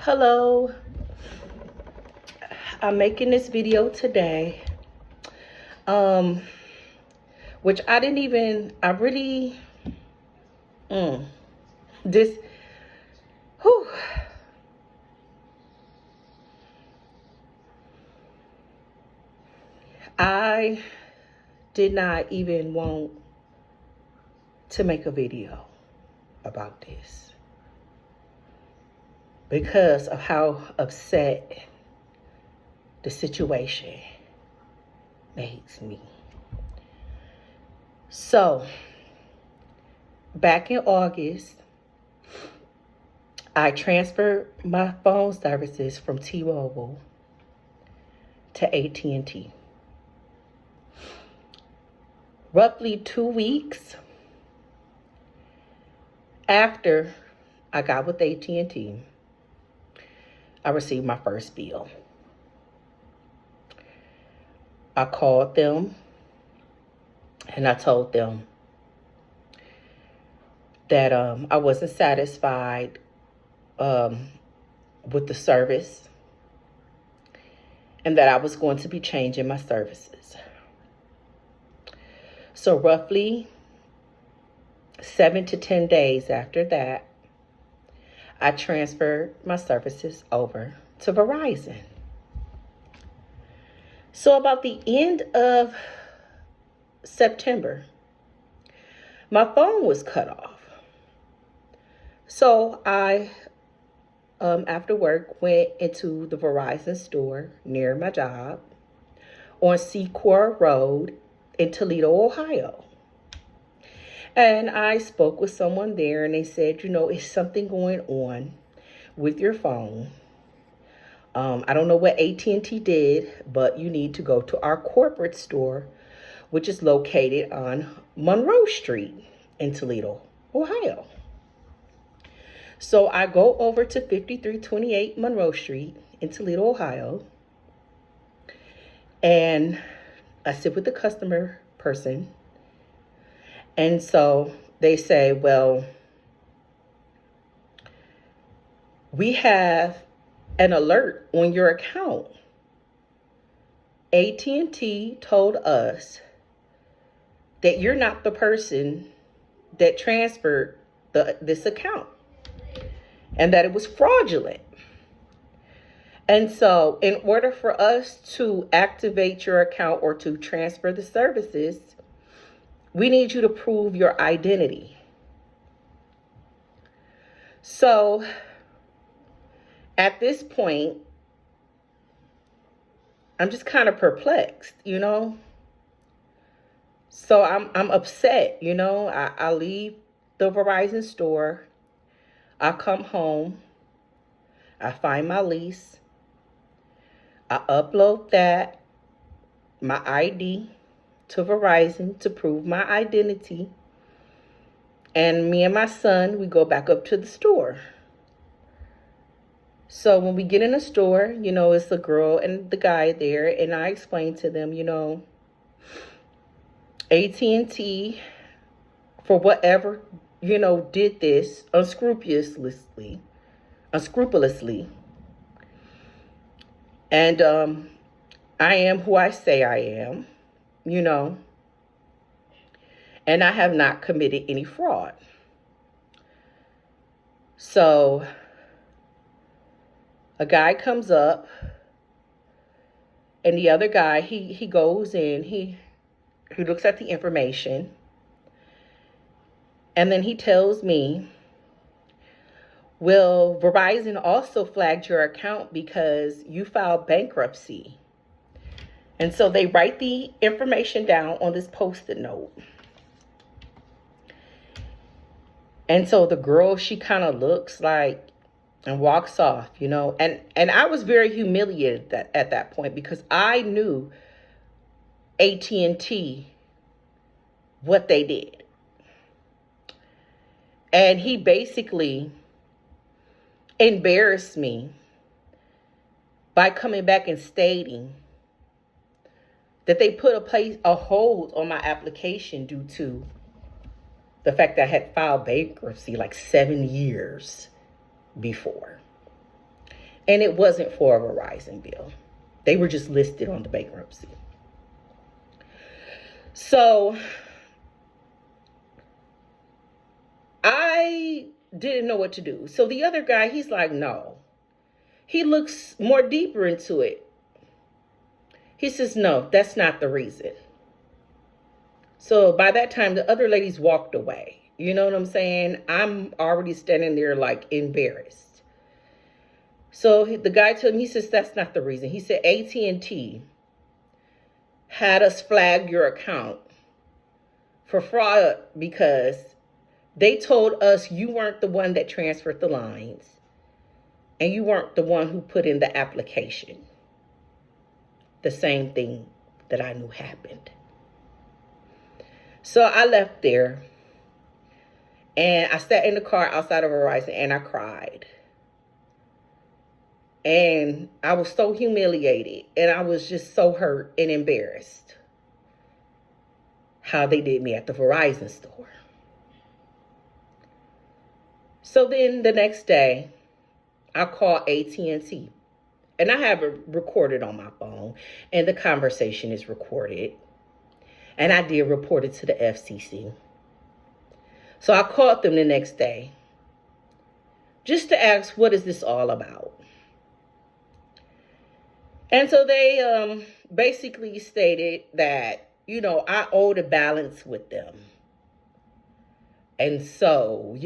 Hello, I'm making this video today, which this, whew, I did not even want to make a video about this because of how upset the situation makes me. So, back in August, I transferred my phone services from T-Mobile to AT&T. Roughly 2 weeks after I got with AT&T, I received my first bill. I called them and I told them that I wasn't satisfied with the service and that I was going to be changing my services. So roughly 7 to 10 days after that, I transferred my services over to Verizon. So about the end of September, my phone was cut off. So I, after work, went into the Verizon store near my job on Secor Road in Toledo, Ohio. And I spoke with someone there and they said, it's something going on with your phone. I don't know what AT&T did, but you need to go to our corporate store, which is located on Monroe Street in Toledo, Ohio. So I go over to 5328 Monroe Street in Toledo, Ohio, and I sit with the customer person. And so they say, well, we have an alert on your account. AT&T told us that you're not the person that transferred this account and that it was fraudulent. And so in order for us to activate your account or to transfer the services, we need you to prove your identity. So at this point, I'm just kind of perplexed, So I'm upset, I leave the Verizon store. I come home. I find my lease. I upload that, my ID, to Verizon to prove my identity. And me and my son, we go back up to the store. So when we get in the store, it's the girl and the guy there. And I explain to them, AT&T, for whatever, did this unscrupulously. And I am who I say I am, and I have not committed any fraud. So a guy comes up and the other guy, he goes in, he looks at the information, and then he tells me, well, Verizon also flagged your account because you filed bankruptcy. And so they write the information down on this Post-it note. And so the girl, she kind of looks like and walks off, and I was very humiliated at that point because I knew AT&T, what they did. And he basically embarrassed me by coming back and stating that they put a hold on my application due to the fact that I had filed bankruptcy like 7 years before. And it wasn't for a Verizon bill. They were just listed on the bankruptcy. So I didn't know what to do. So the other guy, he's like, no. He looks more deeper into it. He says, no, that's not the reason. So by that time, the other ladies walked away. You know what I'm saying? I'm already standing there like embarrassed. So the guy told me, he says, that's not the reason. He said, AT&T had us flag your account for fraud because they told us you weren't the one that transferred the lines and you weren't the one who put in the application. The same thing that I knew happened. So I left there and I sat in the car outside of Verizon and I cried. And I was so humiliated and I was just so hurt and embarrassed how they did me at the Verizon store. So then the next day, I called AT&T. And I have it recorded on my phone. And the conversation is recorded. And I did report it to the FCC. So I called them the next day just to ask, what is this all about? And so they basically stated that, I owed a balance with them. And so,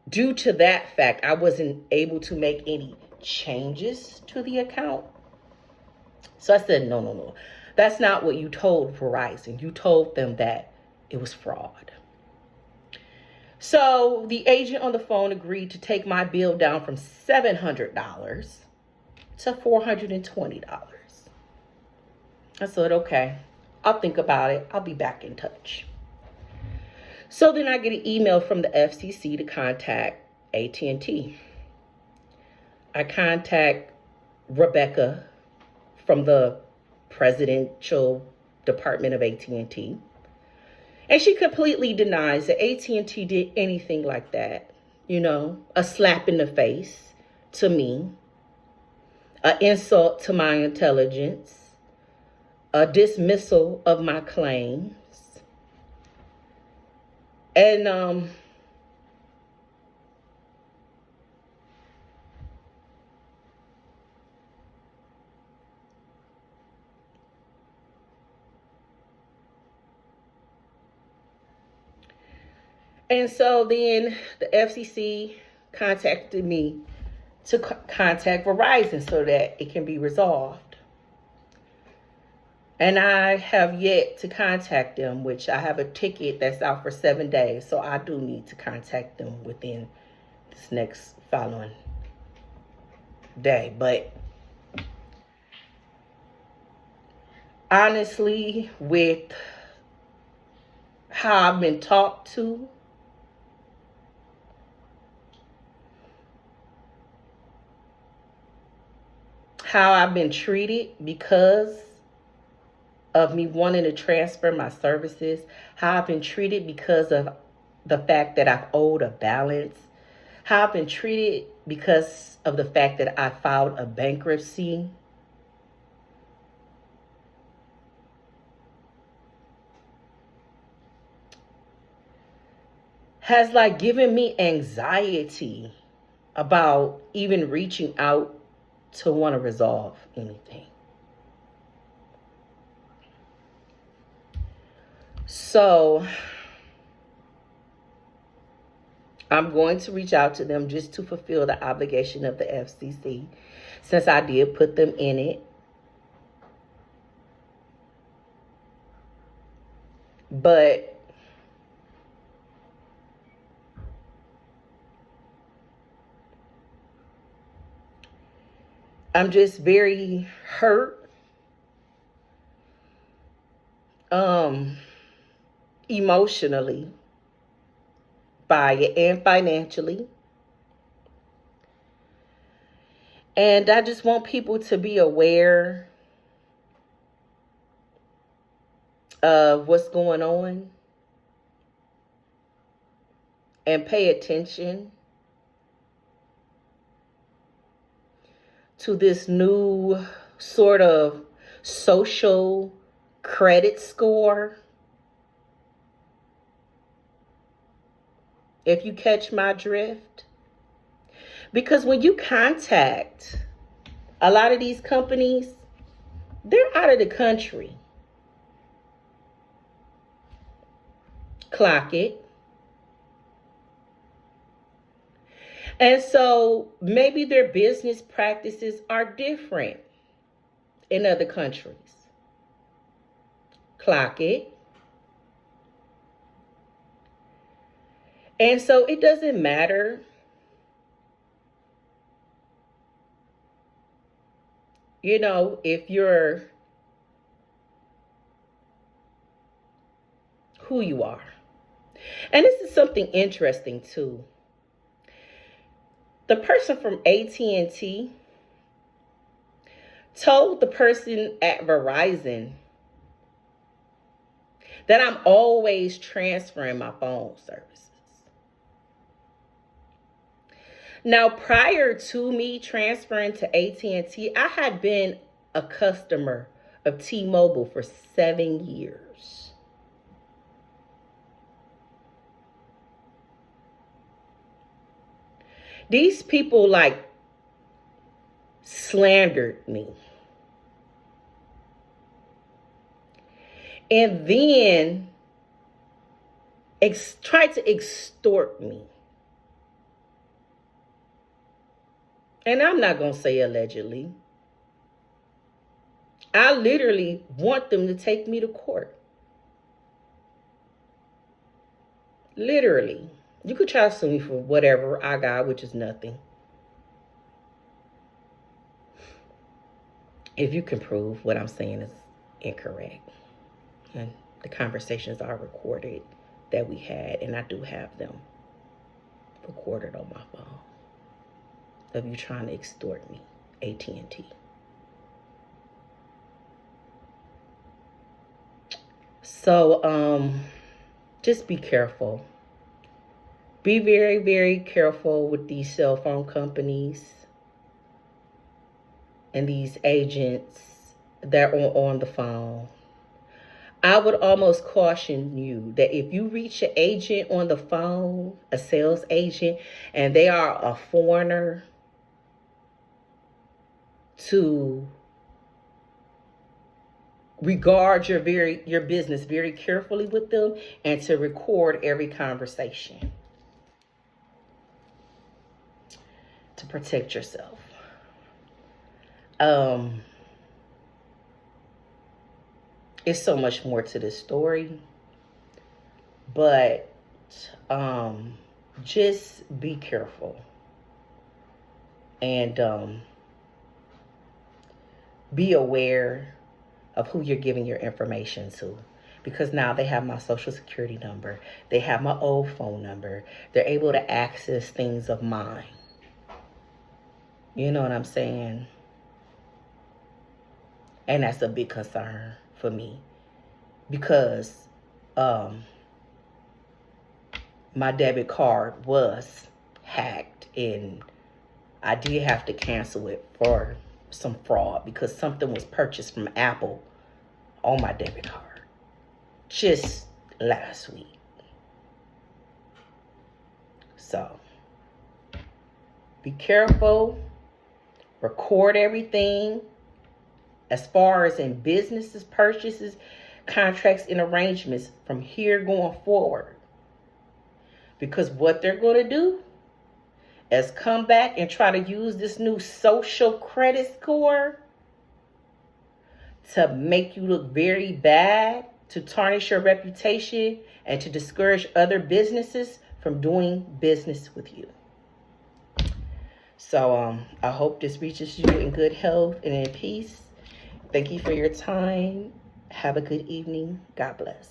due to that fact, I wasn't able to make any changes to the account. So I said, no. That's not what you told Verizon. You told them that it was fraud. So the agent on the phone agreed to take my bill down from $700 to $420. I said, okay, I'll think about it. I'll be back in touch. So then I get an email from the FCC to contact AT&T. I contact Rebecca from the presidential department of AT&T. And she completely denies that AT&T did anything like that. A slap in the face to me, an insult to my intelligence, a dismissal of my claims. And so then the FCC contacted me to contact Verizon so that it can be resolved. And I have yet to contact them, which I have a ticket that's out for 7 days. So I do need to contact them within this next following day. But honestly, with how I've been talked to, how I've been treated because of me wanting to transfer my services, how I've been treated because of the fact that I've owed a balance, how I've been treated because of the fact that I filed a bankruptcy. Has given me anxiety about even reaching out to want to resolve anything. So I'm going to reach out to them just to fulfill the obligation of the FCC, since I did put them in it. But I'm just very hurt, emotionally by it and financially. And I just want people to be aware of what's going on and pay attention to this new sort of social credit score. If you catch my drift. Because when you contact a lot of these companies, they're out of the country. Clock it. And so maybe their business practices are different in other countries. Clock it. And so it doesn't matter if you're who you are. And this is something interesting too. The person from AT&T told the person at Verizon that I'm always transferring my phone services. Now, prior to me transferring to AT&T, I had been a customer of T-Mobile for 7 years. These people slandered me. And then tried to extort me. And I'm not going to say allegedly. I literally want them to take me to court. Literally. You could try to sue me for whatever I got, which is nothing. If you can prove what I'm saying is incorrect. And the conversations are recorded that we had, and I do have them recorded on my phone of you trying to extort me, AT&T. So, just be careful. Be very, very careful with these cell phone companies and these agents that are on the phone. I would almost caution you that if you reach an agent on the phone, a sales agent, and they are a foreigner, to regard your business very carefully with them and to record every conversation to protect yourself. It's so much more to this story, but just be careful and be aware of who you're giving your information to, because now they have my social security number. They have my old phone number. They're able to access things of mine. You know what I'm saying? And that's a big concern for me, because my debit card was hacked and I did have to cancel it for some fraud because something was purchased from Apple on my debit card just last week. So be careful. Record everything as far as in businesses, purchases, contracts, and arrangements from here going forward. Because what they're going to do is come back and try to use this new social credit score to make you look very bad, to tarnish your reputation, and to discourage other businesses from doing business with you. So I hope this reaches you in good health and in peace. Thank you for your time. Have a good evening. God bless.